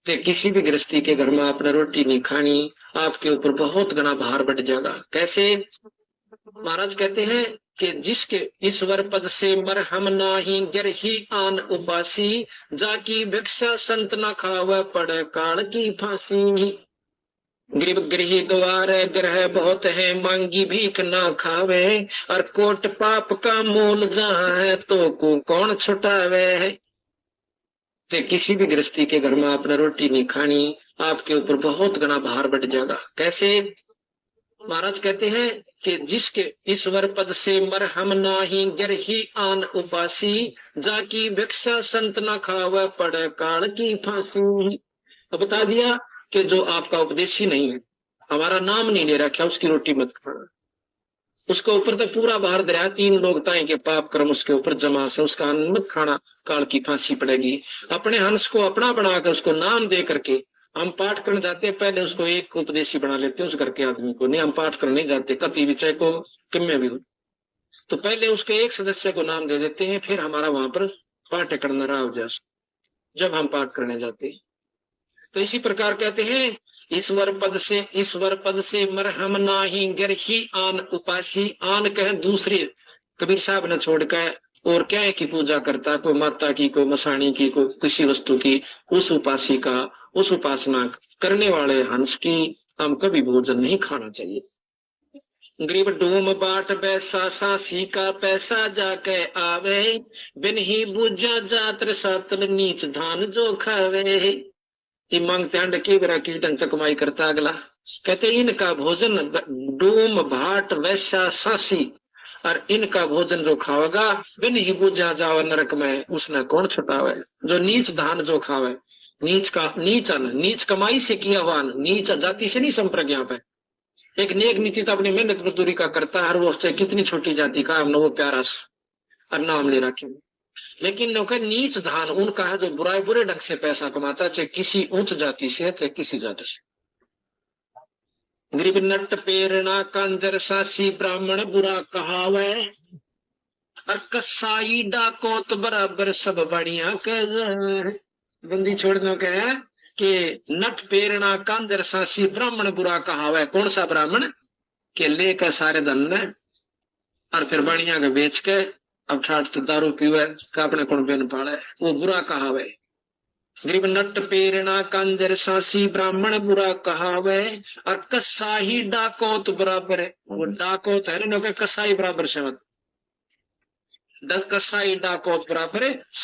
कि किसी भी गृहस्थी के घर में आपने रोटी नहीं खानी, आपके ऊपर बहुत घना भार बढ़ जाएगा। कैसे? महाराज कहते हैं कि जिसके ईश्वर पद से मरहम नाही गर ही आन उपासी, जाकी भिक्षा संत न खावे पड़े काल की फांसी। गरीब गृही द्वार ग्रह बहुत है मांगी भीख ना खावे, और कोट पाप का मोल जहाँ है तो को कौन छुटावे है। कि किसी भी गृहस्थी के घर में आपने रोटी नहीं खानी, आपके ऊपर बहुत घना भार बढ़ जाएगा। कैसे? महाराज कहते हैं कि जिसके ईश्वर पद से मरहम नाही गर ही आन उपासी, जाकी भिक्षा संत न खावे पड़े काल की फांसी। तो बता दिया कि जो आपका उपदेशी नहीं है, हमारा नाम नहीं ले रखा, उसकी रोटी मत खाना। उसके ऊपर तो पूरा भार दरिया, 3 लोग ताए के पाप कर्म उसके ऊपर जमा से, उसका अन्न मत खाना, काल की फांसी पड़ेगी। अपने हंस को अपना बना कर उसको नाम दे करके हम पाठ करने जाते हैं, पहले उसको एक उपदेशी बना लेते हैं उस घर के आदमी को। नहीं, हम पाठ करने नहीं जाते कति भी, चाहे को किम्मे भी हो, तो पहले उसके एक सदस्य को नाम दे देते हैं, फिर हमारा वहां पर पाठ करना रहा जब हम पाठ करने जाते हैं। तो इसी प्रकार कहते हैं ईश्वर पद से मरहम नाही गर ही आन उपासी। आन कहे दूसरे, कबीर साहब ने छोड़कर और क्या है की पूजा करता, कोई माता की, कोई मसाणी की, कोई किसी वस्तु की, उस उपासी का, उस उपासना करने वाले हंस की हम कभी भोजन नहीं खाना चाहिए। गरीब डूम बाट बैसा सासी का पैसा जाके आवे, बिन ही बुझा जात्र सात्र नीच धान जो खावे। मांगते अंड की बरा किस ढंग से कमाई करता अगला। कहते इनका भोजन डूम भाट वैसा सासी, और इनका भोजन जो खावेगा बिन ही बुझा जावे नरक में, उसने कौन छुटावे। जो नीच धान जो खावे, नीच का नीच अन्न, नीच कमाई से किया हुआ, नीच जाति से नहीं संप्रज्ञात है। एक नेक नीति तो अपनी मेहनत मजदूरी का करता है, हर वो कितनी छोटी जाति का हमने वो प्यारा और नाम ले रखे। लेकिन लोग नीच धान उनका है जो बुरे ढंग से पैसा कमाता, चाहे किसी उच्च जाति से, चाहे किसी जाति से। गरीब नट पेरना कंजर सासी ब्राह्मण बुरा कहावे, और कसाई डाकोत बराबर सब बढ़िया कह। बंदी छोड़ दो कह कि नट पेरना कंजर सासी ब्राह्मण बुरा कहावे। कौन सा ब्राह्मण? के लेकर सारे धन ने और फिर बढ़िया के बेच के अब ठाट तो दारू पीवे का अपने कौन बेन पाले, वो बुरा कहावे। गरीब नट पेरना कंजर सासी ब्राह्मण बुरा कहावे, और कसाई डाकोत बराबर है। वो डाकोत है ना, कसाई बराबर से मत, कसाई डाकोत बराबर है।